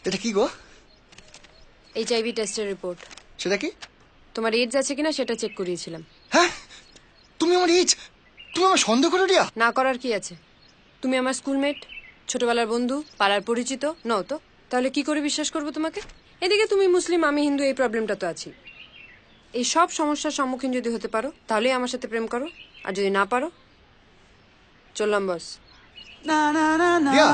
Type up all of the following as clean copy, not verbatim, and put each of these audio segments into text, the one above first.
এটা কি গো? HIV টেস্টের রিপোর্ট। সেটা কি? তোমার এইডস আছে কিনা সেটা চেক করিয়েছিলাম। হ্যাঁ, তুমি আমার এইডস, তুমি আমার সন্দেহ করে রিয়া? না করার কি আছে? তুমি আমার স্কুলমেট, ছোটবেলার বন্ধু, পাড়ার পরিচিত নও তো, তাহলে কি করে বিশ্বাস করবো তোমাকে? এদিকে তুমি মুসলিম, আমি হিন্দু, এই প্রবলেমটা তো আছে। এই সব সমস্যার সম্মুখীন যদি হতে পারো তাহলেই আমার সাথে প্রেম করো, আর যদি না পারো চললাম বস। রিয়া,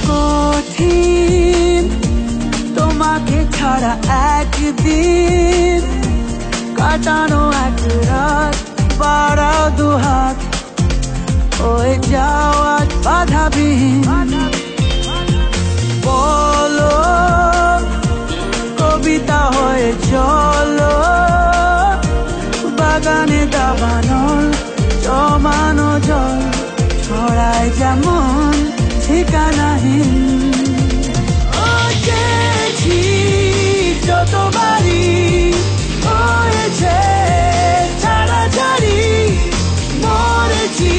কঠিন তোমাকে ছাড়া একদিন কাটানো, এক রাত বাড়াও দুহাত, ওই যাওয়া বাধাবিহীন। বলো কবিতা হয়ে চলো, বাগানে দাবানো জমানো জল ছড়ায় যেমন ঠিকানাহীন। গেছি যতবারই হয়েছে ছাড়াছাড়ি, মরেছি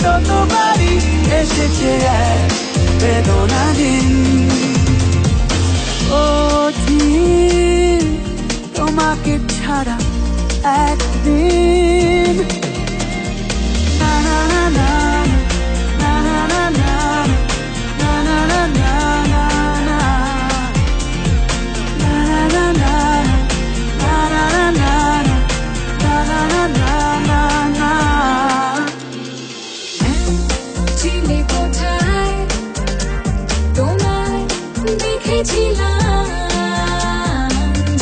ততবারই এসেছে এক বেদনা দিন। কঠিন তোমাকে ছাড়া একদিন। না না না না না না না না না না না না না চিনে কোথায় তোমায় দেখেছিলাম,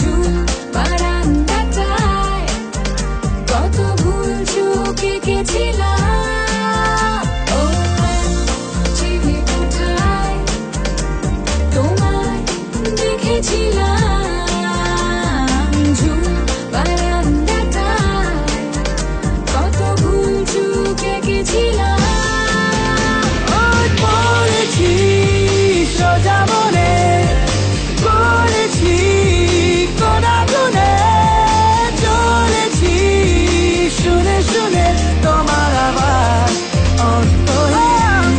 ঝুল বারান্দাটায় কত ভুল চোখ এঁকেছিলাম। ও চিনে কোথায় তোমায় দেখেছিলাম, ঝুল বারান্দাটায় কত ভুল চোখ এঁকেছিলাম। পড়েছি সোজা মনে, করেছি কোনা গুনে, চলেছি শুনে শুনে তোমার আওয়াজ অন্তহীন।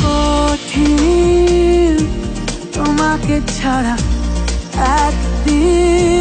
কঠিন তোমাকে ছাড়া একদিন।